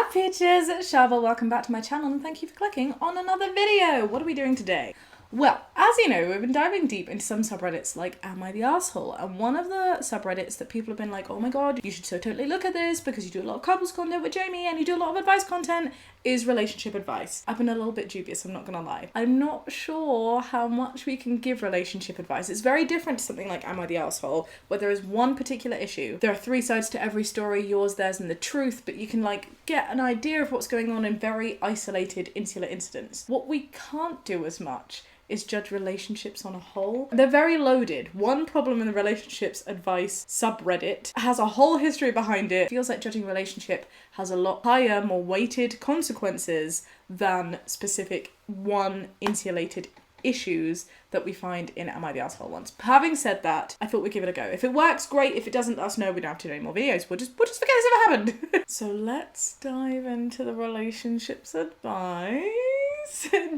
Hi peaches, it's Shaaba. Welcome back to my channel and thank you for clicking on another video. What are we doing today? Well, as you know, we've been diving deep into some subreddits like Am I the Asshole? And one of the subreddits that people have been like, oh my god, you should so totally look at this because you do a lot of couples content with Jamie and you do a lot of advice content, is relationship advice. I've been a little bit dubious, I'm not gonna lie. I'm not sure how much we can give relationship advice. It's very different to something like Am I the Asshole, where there is one particular issue. There are three sides to every story, yours, theirs, and the truth, but you can get an idea of what's going on in very isolated, insular incidents. What we can't do as much is judge relationships on a whole. They're very loaded. One problem in the relationships advice subreddit has a whole history behind it. Feels like judging relationship has a lot higher, more weighted consequences than specific one insulated issues that we find in Am I the Asshole ones. Having said that, I thought we'd give it a go. If it works, great. If it doesn't, let us know. We don't have to do any more videos. We'll just forget this ever happened. So let's dive into the relationships advice.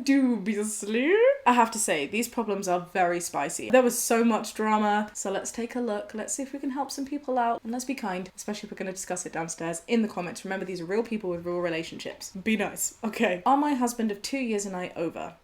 Dubiously. I have to say, these problems are very spicy. There was so much drama, so let's take a look. Let's see if we can help some people out, and let's be kind, especially if we're going to discuss it downstairs in the comments. Remember, these are real people with real relationships. Be nice. Okay. Are my husband of 2 years and I over?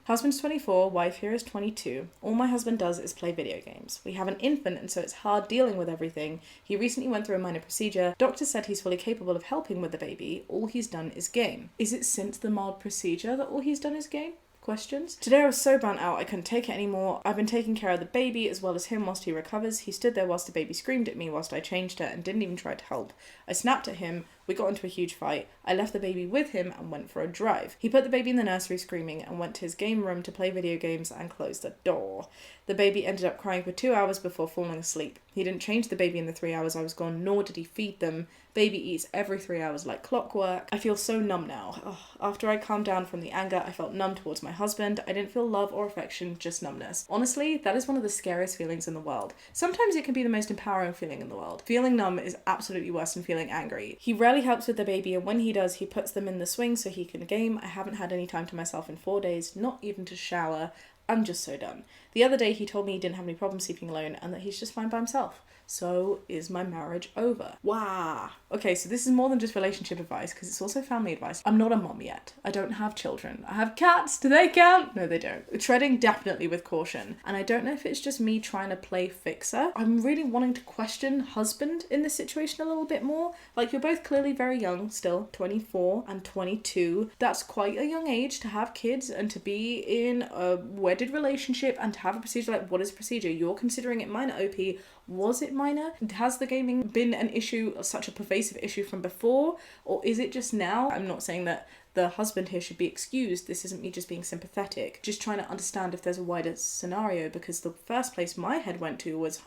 Husband's 24, wife here is 22. All my husband does is play video games. We have an infant and so it's hard dealing with everything. He recently went through a minor procedure. Doctor said he's fully capable of helping with the baby. All he's done is game. Is it since the mild procedure that all he's done is game? Questions. Today I was so burnt out I couldn't take it anymore. I've been taking care of the baby as well as him whilst he recovers. He stood there whilst the baby screamed at me whilst I changed her and didn't even try to help. I snapped at him. We got into a huge fight. I left the baby with him and went for a drive. He put the baby in the nursery screaming and went to his game room to play video games and closed the door. The baby ended up crying for 2 hours before falling asleep. He didn't change the baby in the 3 hours I was gone, nor did he feed them. Baby eats every 3 hours like clockwork. I feel so numb now. Ugh. After I calmed down from the anger, I felt numb towards my husband. I didn't feel love or affection, just numbness. Honestly, that is one of the scariest feelings in the world. Sometimes it can be the most empowering feeling in the world. Feeling numb is absolutely worse than feeling angry. He rarely helps with the baby, and when he does, he puts them in the swing so he can game. I haven't had any time to myself in 4 days, not even to shower. I'm just so done. The other day he told me he didn't have any problem sleeping alone and that he's just fine by himself. So is my marriage over? Wow. Okay, so this is more than just relationship advice because it's also family advice. I'm not a mom yet. I don't have children. I have cats. Do they count? No, they don't. Treading definitely with caution. And I don't know if it's just me trying to play fixer. I'm really wanting to question husband in this situation a little bit more. Like, you're both clearly very young still, 24 and 22. That's quite a young age to have kids and to be in a wedded relationship and to have a procedure. Like, what is a procedure? You're considering it minor OP. Was it minor? Has the gaming been an issue, such a pervasive issue from before? Or is it just now? I'm not saying that the husband here should be excused. This isn't me just being sympathetic. Just trying to understand if there's a wider scenario, because the first place my head went to was,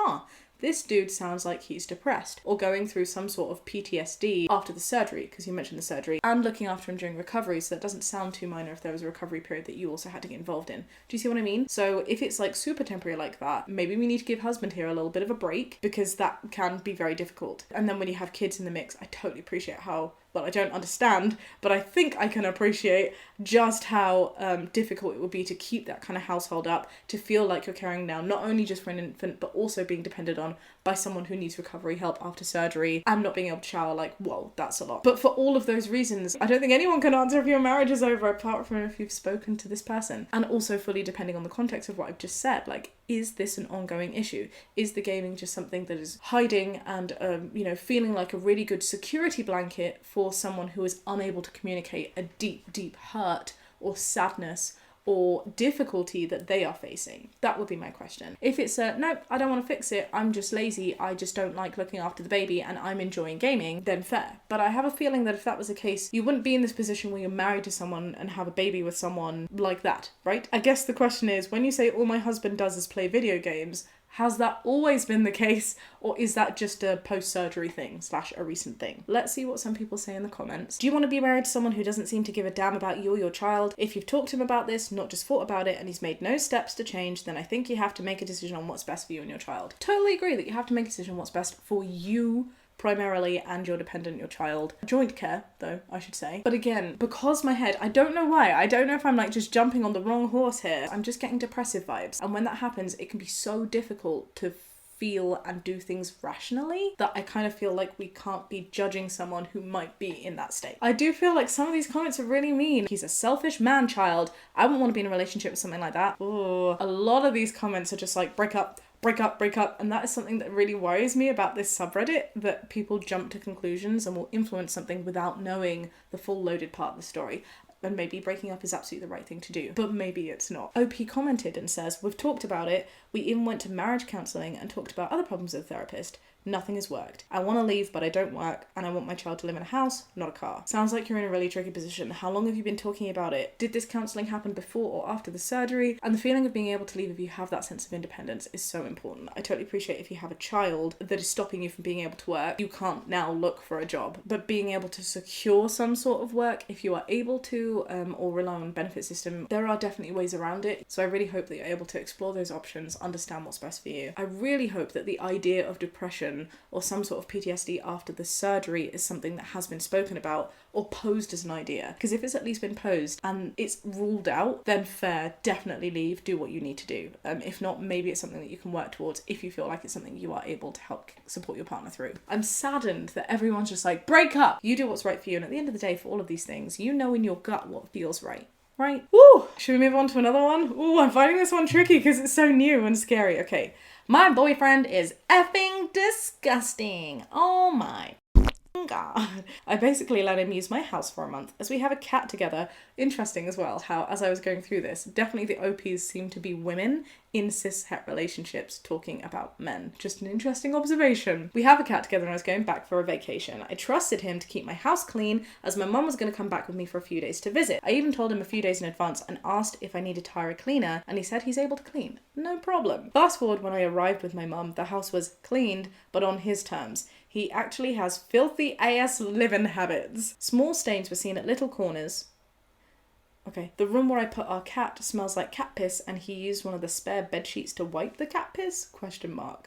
this dude sounds like he's depressed or going through some sort of PTSD after the surgery, because you mentioned the surgery, and looking after him during recovery, so that doesn't sound too minor if there was a recovery period that you also had to get involved in. Do you see what I mean? So if it's like super temporary like that, maybe we need to give husband here a little bit of a break, because that can be very difficult. And then when you have kids in the mix, I totally appreciate how, well, I don't understand, but I think I can appreciate just how difficult it would be to keep that kind of household up, to feel like you're caring now, not only just for an infant, but also being depended on by someone who needs recovery help after surgery and not being able to shower. Like, whoa, that's a lot. But for all of those reasons, I don't think anyone can answer if your marriage is over apart from if you've spoken to this person. And also fully depending on the context of what I've just said, like, is this an ongoing issue? Is the gaming just something that is hiding and, feeling like a really good security blanket for someone who is unable to communicate a deep, deep hurt or sadness or difficulty that they are facing? That would be my question. If it's nope, I don't want to fix it, I'm just lazy, I just don't like looking after the baby and I'm enjoying gaming, then fair. But I have a feeling that if that was the case, you wouldn't be in this position where you're married to someone and have a baby with someone like that, right? I guess the question is, when you say all my husband does is play video games, has that always been the case, or is that just a post-surgery thing / a recent thing? Let's see what some people say in the comments. Do you want to be married to someone who doesn't seem to give a damn about you or your child? If you've talked to him about this, not just thought about it, and he's made no steps to change, then I think you have to make a decision on what's best for you and your child. Totally agree that you have to make a decision on what's best for you primarily and your dependent, your child. Joint care, though, I should say. But again, because my head, I don't know why, I don't know if I'm like just jumping on the wrong horse here, I'm just getting depressive vibes. And when that happens, it can be so difficult to feel and do things rationally, that I kind of feel like we can't be judging someone who might be in that state. I do feel like some of these comments are really mean. He's a selfish man child. I wouldn't want to be in a relationship with something like that. Ooh. A lot of these comments are just like, break up, break up, break up. And that is something that really worries me about this subreddit, that people jump to conclusions and will influence something without knowing the full loaded part of the story. And maybe breaking up is absolutely the right thing to do, but maybe it's not. OP commented and says, we've talked about it. We even went to marriage counselling and talked about other problems with a therapist. Nothing has worked. I want to leave, but I don't work, and I want my child to live in a house, not a car. Sounds like you're in a really tricky position. How long have you been talking about it? Did this counselling happen before or after the surgery? And the feeling of being able to leave if you have that sense of independence is so important. I totally appreciate if you have a child that is stopping you from being able to work, you can't now look for a job. But being able to secure some sort of work, if you are able to, or rely on benefit system, there are definitely ways around it. So I really hope that you're able to explore those options, understand what's best for you. I really hope that the idea of depression or some sort of PTSD after the surgery is something that has been spoken about or posed as an idea. Because if it's at least been posed and it's ruled out, then fair, definitely leave, do what you need to do. If not, maybe it's something that you can work towards if you feel like it's something you are able to help support your partner through. I'm saddened that everyone's just like, break up! You do what's right for you, and at the end of the day, for all of these things, you know in your gut what feels right. Right? Woo! Should we move on to another one? Ooh, I'm finding this one tricky because it's so new and scary. Okay. My boyfriend is effing disgusting. Oh my God. I basically let him use my house for a month as we have a cat together. Interesting as well how, as I was going through this, definitely the OPs seem to be women in cis-het relationships talking about men. Just an interesting observation. We have a cat together and I was going back for a vacation. I trusted him to keep my house clean as my mum was going to come back with me for a few days to visit. I even told him a few days in advance and asked if I needed to hire a cleaner, and he said he's able to clean. No problem. Fast forward, when I arrived with my mum, the house was cleaned, but on his terms. He actually has filthy AS living habits. Small stains were seen at little corners. Okay. The room where I put our cat smells like cat piss, and he used one of the spare bed sheets to wipe the cat piss? ?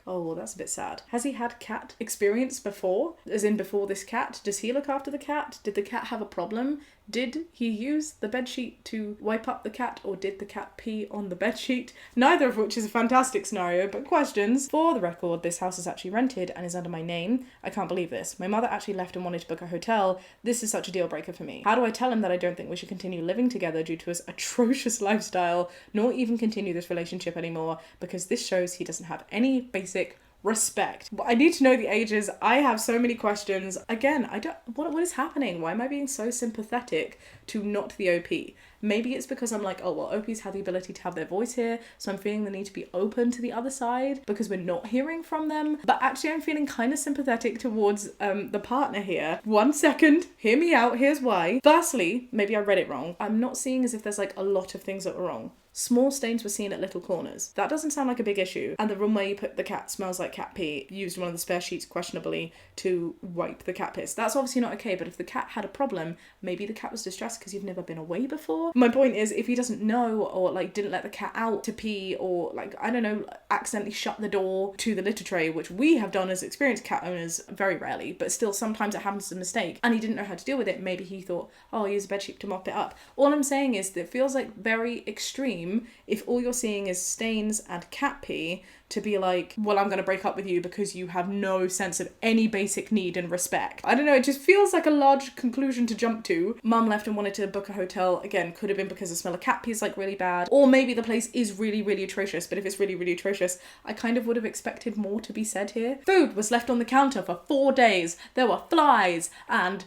Oh, well, that's a bit sad. Has he had cat experience before? As in before this cat? Does he look after the cat? Did the cat have a problem? Did he use the bedsheet to wipe up the cat, or did the cat pee on the bedsheet? Neither of which is a fantastic scenario, but questions. For the record, this house is actually rented and is under my name. I can't believe this. My mother actually left and wanted to book a hotel. This is such a deal breaker for me. How do I tell him that I don't think we should continue living together due to his atrocious lifestyle, nor even continue this relationship anymore, because this shows he doesn't have any basic respect. I need to know the ages. I have so many questions. Again, what is happening? Why am I being so sympathetic to not the OP? Maybe it's because I'm like, oh, well, OPs have the ability to have their voice here, so I'm feeling the need to be open to the other side because we're not hearing from them. But actually, I'm feeling kind of sympathetic towards the partner here. 1 second, hear me out, here's why. Firstly, maybe I read it wrong. I'm not seeing as if there's like a lot of things that were wrong. Small stains were seen at little corners. That doesn't sound like a big issue. And the room where you put the cat smells like cat pee, used one of the spare sheets questionably to wipe the cat piss. That's obviously not okay, but if the cat had a problem, maybe the cat was distressed because you've never been away before. My point is, if he doesn't know, or like didn't let the cat out to pee, or like, I don't know, accidentally shut the door to the litter tray, which we have done as experienced cat owners very rarely, but still sometimes it happens as a mistake, and he didn't know how to deal with it, maybe he thought, oh, I'll use a bedsheet to mop it up. All I'm saying is that it feels like very extreme if all you're seeing is stains and cat pee to be like, well, I'm going to break up with you because you have no sense of any basic need and respect. I don't know, it just feels like a large conclusion to jump to. Mum left and wanted to book a hotel. Again, could have been because the smell of cat pee is like really bad, or maybe the place is really, really atrocious, but if it's really, really atrocious, I kind of would have expected more to be said here. Food was left on the counter for 4 days. There were flies and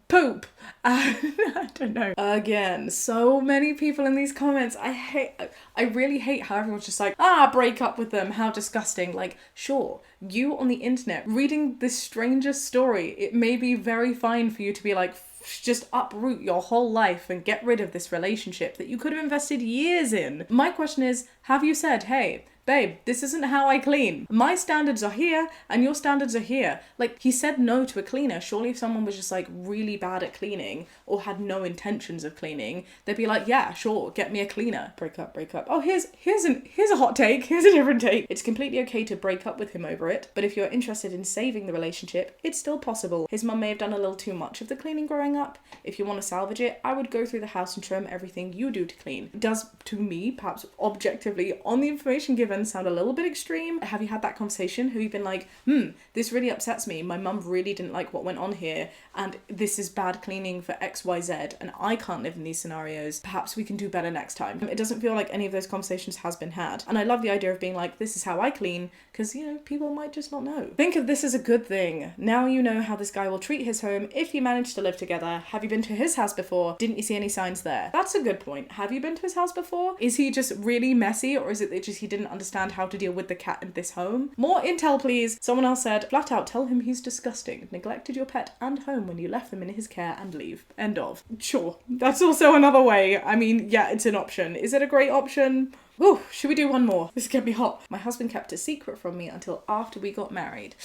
poop. I don't know. Again, so many people in these comments. I really hate how everyone's just like, break up with them, how disgusting. Like, sure, you on the internet reading this stranger's story, it may be very fine for you to be like, just uproot your whole life and get rid of this relationship that you could have invested years in. My question is, have you said, hey, babe, this isn't how I clean. My standards are here and your standards are here. Like, he said no to a cleaner. Surely if someone was just like really bad at cleaning or had no intentions of cleaning, they'd be like, yeah, sure, get me a cleaner. Break up. Oh, here's a hot take. Here's a different take. It's completely okay to break up with him over it, but if you're interested in saving the relationship, it's still possible. His mum may have done a little too much of the cleaning growing up. If you want to salvage it, I would go through the house and trim everything you do to clean. It does, to me, perhaps objectively, on the information given, 7 sound a little bit extreme? Have you had that conversation? Have you been like, this really upsets me. My mum really didn't like what went on here, and this is bad cleaning for XYZ, and I can't live in these scenarios. Perhaps we can do better next time. It doesn't feel like any of those conversations has been had. And I love the idea of being like, this is how I clean, because, you know, people might just not know. Think of this as a good thing. Now you know how this guy will treat his home if you manage to live together. Have you been to his house before? Didn't you see any signs there? That's a good point. Have you been to his house before? Is he just really messy, or is it that just he didn't understand how to deal with the cat in this home? More intel, please. Someone else said, flat out tell him he's disgusting. Neglected your pet and home when you left them in his care and leave. End of. Sure. That's also another way. I mean, yeah, it's an option. Is it a great option? Ooh, should we do one more? This is gonna be hot. My husband kept a secret from me until after we got married.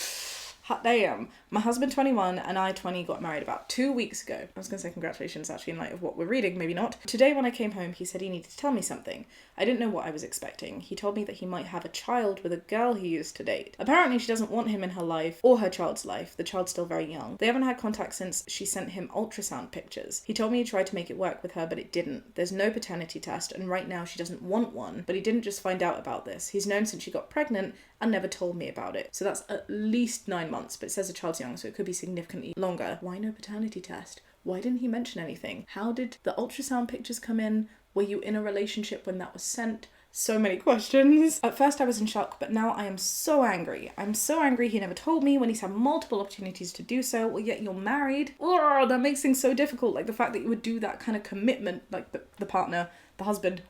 Hot damn. My husband, 21, and I, 20, got married about 2 weeks ago. I was going to say congratulations, actually, in light of what we're reading, maybe not. Today, when I came home, he said he needed to tell me something. I didn't know what I was expecting. He told me that he might have a child with a girl he used to date. Apparently, she doesn't want him in her life, or her child's life. The child's still very young. They haven't had contact since she sent him ultrasound pictures. He told me he tried to make it work with her, but it didn't. There's no paternity test, and right now she doesn't want one. But he didn't just find out about this. He's known since she got pregnant and never told me about it. So that's at least 9 months, but it says the child's young, so it could be significantly longer. Why no paternity test? Why didn't he mention anything? How did the ultrasound pictures come in? Were you in a relationship when that was sent? So many questions. At first I was in shock, but now I am so angry. I'm so angry he never told me when he's had multiple opportunities to do so, well, yet you're married. Oh, that makes things so difficult. Like the fact that you would do that kind of commitment, like the partner, the husband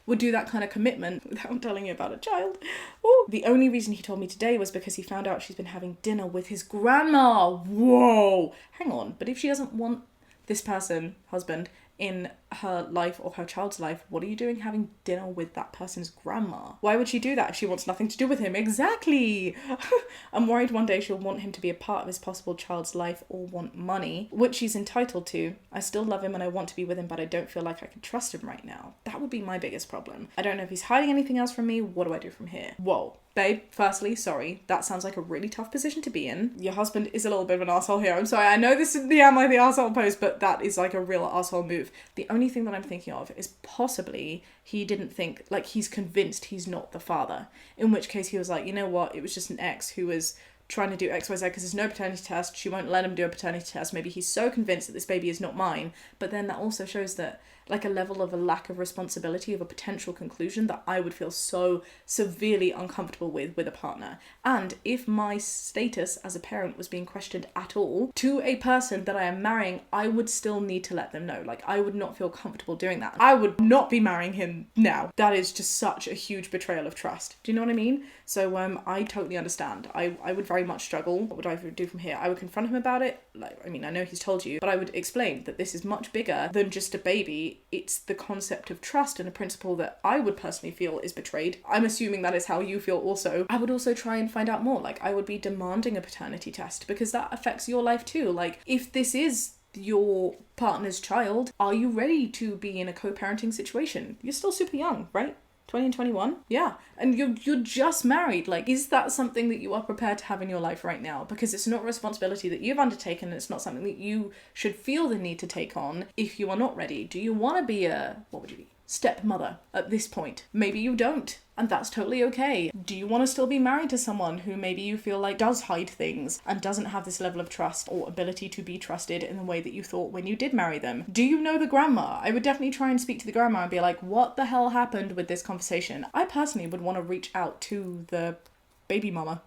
would do that kind of commitment without telling you about a child. Ooh. The only reason he told me today was because he found out she's been having dinner with his grandma. Whoa. Hang on, but if she doesn't want this person, husband, in her life or her child's life, what are you doing having dinner with that person's grandma? Why would she do that if she wants nothing to do with him? Exactly! I'm worried one day she'll want him to be a part of his possible child's life or want money, which she's entitled to. I still love him and I want to be with him, but I don't feel like I can trust him right now. That would be my biggest problem. I don't know if he's hiding anything else from me. What do I do from here? Whoa. Babe, firstly, sorry, that sounds like a really tough position to be in. Your husband is a little bit of an asshole here. I'm sorry, I know this is the Am I the Asshole post, but that is like a real asshole move. The only thing that I'm thinking of is possibly he didn't think, like he's convinced he's not the father. In which case he was like, you know what, it was just an ex who was trying to do XYZ because there's no paternity test, she won't let him do a paternity test. Maybe he's so convinced that this baby is not mine, but then that also shows that like a level of a lack of responsibility of a potential conclusion that I would feel so severely uncomfortable with a partner. And if my status as a parent was being questioned at all to a person that I am marrying, I would still need to let them know. Like I would not feel comfortable doing that. I would not be marrying him now. That is just such a huge betrayal of trust. Do you know what I mean? So I totally understand. I would very much struggle. What would I do from here? I would confront him about it. Like, I mean, I know he's told you, but I would explain that this is much bigger than just a baby. It's the concept of trust and a principle that I would personally feel is betrayed. I'm assuming that is how you feel also. I would also try and find out more. Like I would be demanding a paternity test because that affects your life too. Like if this is your partner's child, are you ready to be in a co-parenting situation? You're still super young, right? 20 and 21? Yeah. And you're just married. Like, is that something that you are prepared to have in your life right now? Because it's not a responsibility that you've undertaken and it's not something that you should feel the need to take on if you are not ready. Do you want to be what would you be? Stepmother at this point? Maybe you don't. And that's totally okay. Do you want to still be married to someone who maybe you feel like does hide things and doesn't have this level of trust or ability to be trusted in the way that you thought when you did marry them? Do you know the grandma? I would definitely try and speak to the grandma and be like, what the hell happened with this conversation? I personally would want to reach out to the baby mama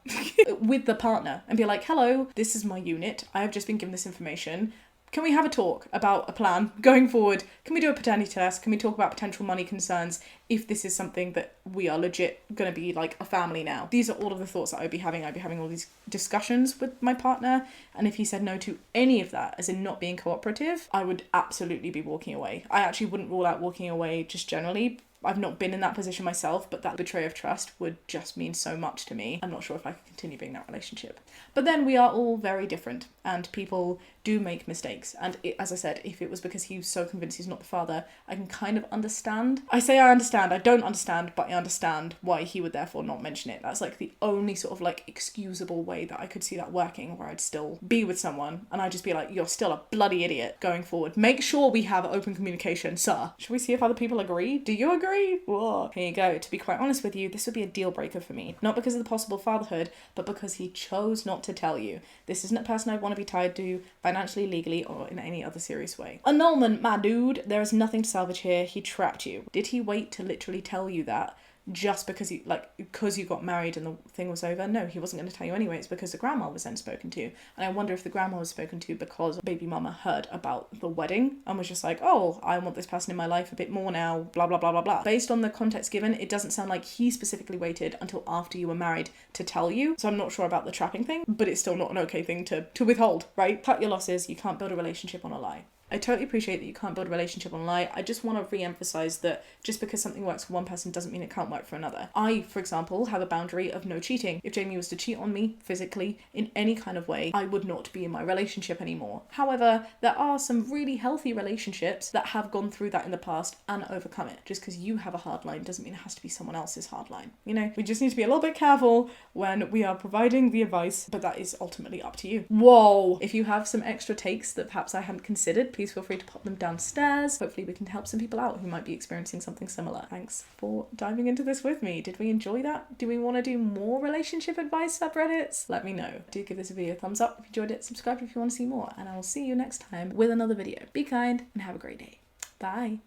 with the partner and be like, hello, this is my unit. I have just been given this information. Can we have a talk about a plan going forward? Can we do a paternity test? Can we talk about potential money concerns if this is something that we are legit going to be like a family now? These are all of the thoughts that I'd be having. I'd be having all these discussions with my partner. And if he said no to any of that, as in not being cooperative, I would absolutely be walking away. I actually wouldn't rule out walking away just generally. I've not been in that position myself, but that betrayal of trust would just mean so much to me. I'm not sure if I can continue being in that relationship. But then we are all very different and people do make mistakes. And as I said, if it was because he was so convinced he's not the father, I can kind of understand. I say I understand, I don't understand, but I understand why he would therefore not mention it. That's like the only sort of like excusable way that I could see that working, where I'd still be with someone and I'd just be like, you're still a bloody idiot going forward. Make sure we have open communication, sir. Should we see if other people agree? Do you agree? grief. Whoa. Here you go. To be quite honest with you, this would be a deal breaker for me. Not because of the possible fatherhood, but because he chose not to tell you. This isn't a person I'd want to be tied to financially, legally, or in any other serious way. Annulment, my dude. There is nothing to salvage here. He trapped you. Did he wait to literally tell you that just because you got married and the thing was over? No, he wasn't going to tell you anyway. It's because the grandma was then spoken to. And I wonder if the grandma was spoken to because baby mama heard about the wedding and was just like, oh, I want this person in my life a bit more now, blah, blah, blah, blah, blah. Based on the context given, it doesn't sound like he specifically waited until after you were married to tell you. So I'm not sure about the trapping thing, but it's still not an okay thing to withhold, right? Cut your losses. You can't build a relationship on a lie. I totally appreciate that you can't build a relationship on a lie. I just want to re-emphasize that just because something works for one person doesn't mean it can't work for another. I, for example, have a boundary of no cheating. If Jamie was to cheat on me physically in any kind of way, I would not be in my relationship anymore. However, there are some really healthy relationships that have gone through that in the past and overcome it. Just because you have a hard line doesn't mean it has to be someone else's hard line. You know, we just need to be a little bit careful when we are providing the advice, but that is ultimately up to you. Whoa! If you have some extra takes that perhaps I hadn't considered, please feel free to pop them downstairs. Hopefully we can help some people out who might be experiencing something similar. Thanks for diving into this with me. Did we enjoy that? Do we want to do more relationship advice subreddits? Let me know. Do give this video a thumbs up if you enjoyed it, subscribe if you want to see more, and I will see you next time with another video. Be kind and have a great day. Bye.